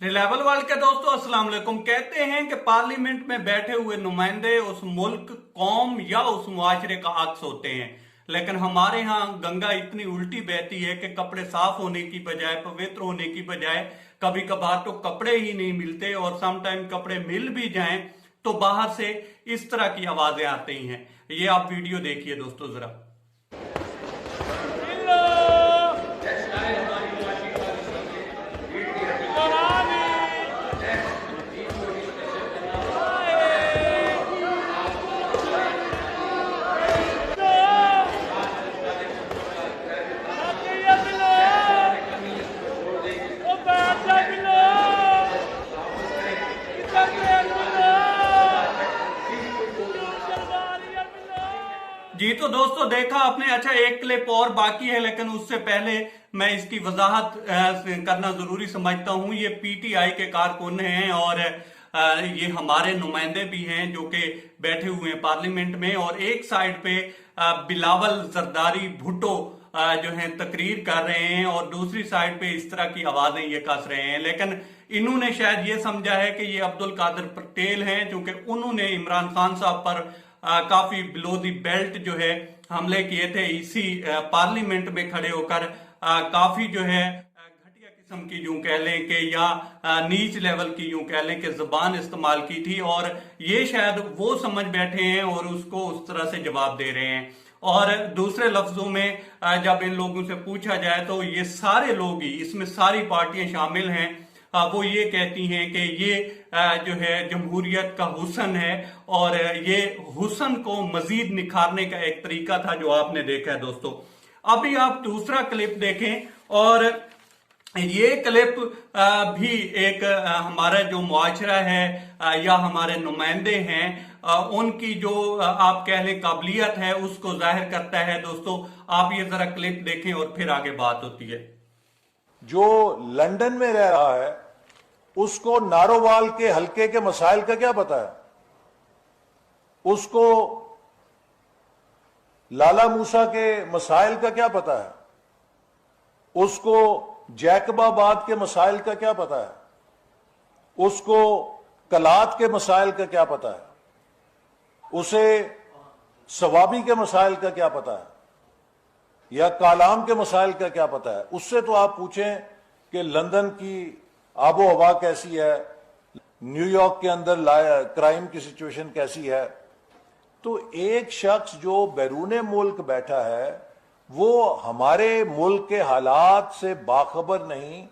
Reliable world के दोस्तों अस्सलाम वालेकुम। कहते हैं कि पार्लियामेंट में बैठे हुए नुमाइंदे उस मुल्क, कौम या उस मुआशरे का अक्स होते हैं। लेकिन हमारे यहाँ गंगा इतनी उल्टी बहती है कि कपड़े साफ होने की बजाय, पवित्र होने की बजाय, कभी कभार तो कपड़े ही नहीं मिलते और समटाइम कपड़े मिल भी जाएं तो बाहर से इस तरह की आवाजें आती हैं। ये आप वीडियो देखिए दोस्तों जरा। जी तो दोस्तों देखा आपने। अच्छा, एक क्लिप और बाकी है, लेकिन उससे पहले मैं इसकी वजाहत करना जरूरी समझता हूं। ये पीटीआई के कारकुन हैं और ये हमारे नुमाइंदे भी हैं जो कि बैठे हुए हैं पार्लियामेंट में, और एक साइड पे बिलावल जरदारी भुट्टो जो है तकरीर कर रहे हैं और दूसरी साइड पे इस तरह की आवाजें ये कस रहे हैं। लेकिन इन्होंने शायद ये समझा है कि ये अब्दुल कादिर पटेल हैं, क्योंकि उन्होंने इमरान खान साहब पर काफी बिलो दी बेल्ट जो है हमले किए थे इसी पार्लियामेंट में खड़े होकर। काफी जो है घटिया किस्म की यूं कह लें कि या नीच लेवल की यूं कह लें कि जुबान इस्तेमाल की थी, और ये शायद वो समझ बैठे हैं और उसको उस तरह से जवाब दे रहे हैं। और दूसरे लफ्जों में जब इन लोगों से पूछा जाए तो ये सारे लोग ही, इसमें सारी पार्टियां शामिल हैं, वो ये कहती हैं कि ये जो है जमहूरियत का हुस्न है और ये हुस्न को मजीद निखारने का एक तरीका था जो आपने देखा है दोस्तों। अभी आप दूसरा क्लिप देखें, और ये क्लिप भी एक हमारा जो मुआशरा है या हमारे नुमाइंदे हैं उनकी जो आप कह लें काबिलियत है उसको जाहिर करता है दोस्तों। आप ये जरा क्लिप देखें और फिर आगे बात होती है। जो लंदन में रह रहा है उसको नारोवाल के हलके के मसाइल का क्या पता है, उसको लाला मूसा के मसाइल का क्या पता है, उसको जैकबाबाद के मसाइल का क्या पता है, उसको कलात के मसाइल का क्या पता है, उसे सवाबी के मसाइल का क्या पता है, या कालाम के मसाइल का क्या पता है। उससे तो आप पूछें कि लंदन की आबो हवा कैसी है, न्यूयॉर्क के अंदर क्राइम की सिचुएशन कैसी है। तो एक शख्स जो बैरून मुल्क बैठा है वो हमारे मुल्क के हालात से बाखबर नहीं,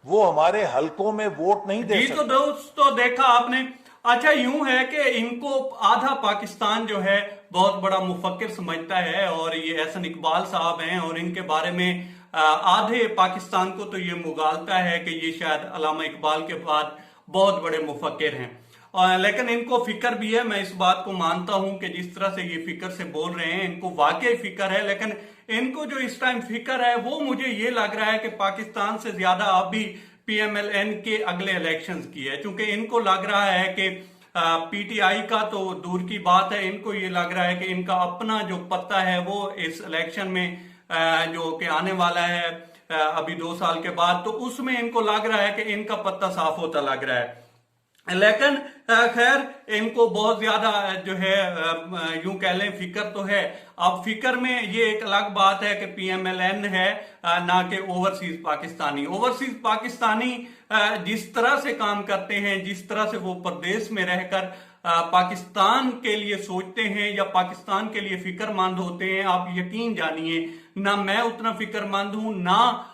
वो हमारे हलकों में वोट नहीं दे सकता। तो दोस्तों देखा आपने। अच्छा, यूं है कि इनको आधा पाकिस्तान जो है बहुत बड़ा मुफक्किर समझता है, और ये एहसन इकबाल साहब हैं, और इनके बारे में आधे पाकिस्तान को तो ये मुगालता है कि ये शायद अल्लामा इकबाल के बाद बहुत बड़े मुफक्किर हैं। लेकिन इनको फिक्र भी है, मैं इस बात को मानता हूं कि जिस तरह से ये फिक्र से बोल रहे हैं इनको वाकई फिक्र है। लेकिन इनको जो इस टाइम फिक्र है वो मुझे ये लग रहा है कि पाकिस्तान से ज्यादा अभी पीएमएलएन के अगले इलेक्शंस की है, क्योंकि इनको लग रहा है कि पीटीआई का तो दूर की बात है, इनको ये लग रहा है कि इनका अपना जो पत्ता है वो इस इलेक्शन में जो कि आने वाला है अभी 2 साल के बाद, तो उसमें इनको लग रहा है कि इनका पत्ता साफ होता लग रहा है। लेकिन खैर इनको बहुत ज्यादा जो है यूं कह लें फिक्र तो है। अब फिक्र में ये एक अलग बात है कि पीएमएलएन है ना कि ओवरसीज पाकिस्तानी। ओवरसीज पाकिस्तानी जिस तरह से काम करते हैं, जिस तरह से वो प्रदेश में रहकर पाकिस्तान के लिए सोचते हैं या पाकिस्तान के लिए फिक्रमंद होते हैं, आप यकीन जानिए ना मैं उतना फिक्रमंद हूं, ना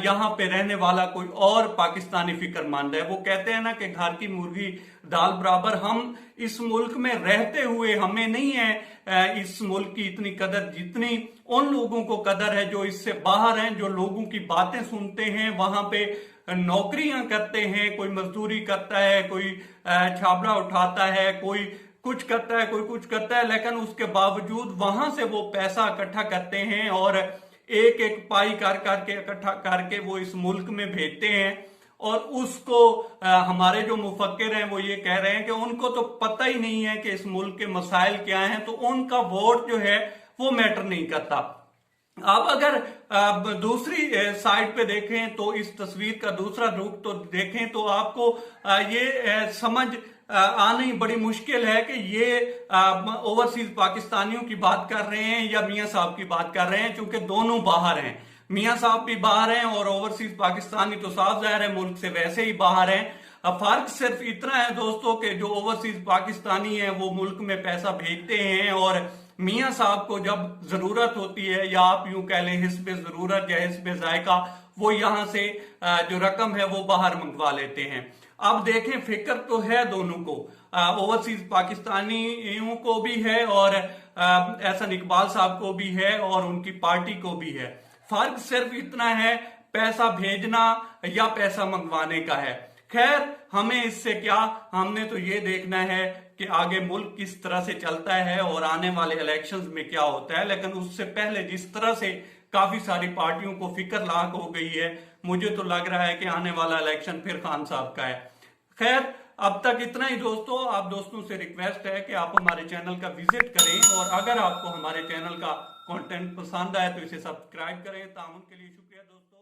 यहाँ पे रहने वाला कोई और पाकिस्तानी फिक्रमंद है। वो कहते हैं ना कि घर की मुर्गी दाल बराबर। हम इस मुल्क में रहते हुए हमें नहीं है इस मुल्क की इतनी कदर जितनी उन लोगों को कदर है जो इससे बाहर हैं, जो लोगों की बातें सुनते हैं, वहां पे नौकरियां करते हैं, कोई मजदूरी करता है, कोई छाबड़ा उठाता है, कोई कुछ करता है, कोई कुछ करता है, लेकिन उसके बावजूद वहां से वो पैसा इकट्ठा करते हैं और एक एक पाई कर करके इकट्ठा करके वो इस मुल्क में भेजते हैं। और उसको हमारे जो मुफक्किर हैं वो ये कह रहे हैं कि उनको तो पता ही नहीं है कि इस मुल्क के मसाइल क्या हैं, तो उनका वोट जो है वो मैटर नहीं करता। अब अगर दूसरी साइड पे देखें तो इस तस्वीर का दूसरा रुख तो देखें तो आपको ये समझ आनी बड़ी मुश्किल है कि ये ओवरसीज पाकिस्तानियों की बात कर रहे हैं या मियां साहब की बात कर रहे हैं, क्योंकि दोनों बाहर हैं। मियां साहब भी बाहर हैं और ओवरसीज पाकिस्तानी तो साफ जाहिर है मुल्क से वैसे ही बाहर हैं। अब फर्क सिर्फ इतना है दोस्तों कि जो ओवरसीज पाकिस्तानी है वो मुल्क में पैसा भेजते हैं और मियां साहब को जब जरूरत होती है, या आप यूं कह लें हिस्ब जरूरत या हिस्ब जायका, वो यहां से जो रकम है वो बाहर मंगवा लेते हैं। अब देखें, फिक्र तो है दोनों को, ओवरसीज पाकिस्तानियों को भी है और एहसन इकबाल साहब को भी है और उनकी पार्टी को भी है। फर्क सिर्फ इतना है पैसा भेजना या पैसा मंगवाने का है। खैर, हमें इससे क्या, हमने तो ये देखना है कि आगे मुल्क किस तरह से चलता है और आने वाले इलेक्शंस में क्या होता है। लेकिन उससे पहले जिस तरह से काफी सारी पार्टियों को फिक्र लाक हो गई है, मुझे तो लग रहा है कि आने वाला इलेक्शन फिर खान साहब का है। खैर, अब तक इतना ही दोस्तों। आप दोस्तों से रिक्वेस्ट है कि आप हमारे चैनल का विजिट करें और अगर आपको हमारे चैनल का कंटेंट पसंद आए तो इसे सब्सक्राइब करें। तामुन के लिए शुक्रिया दोस्तों।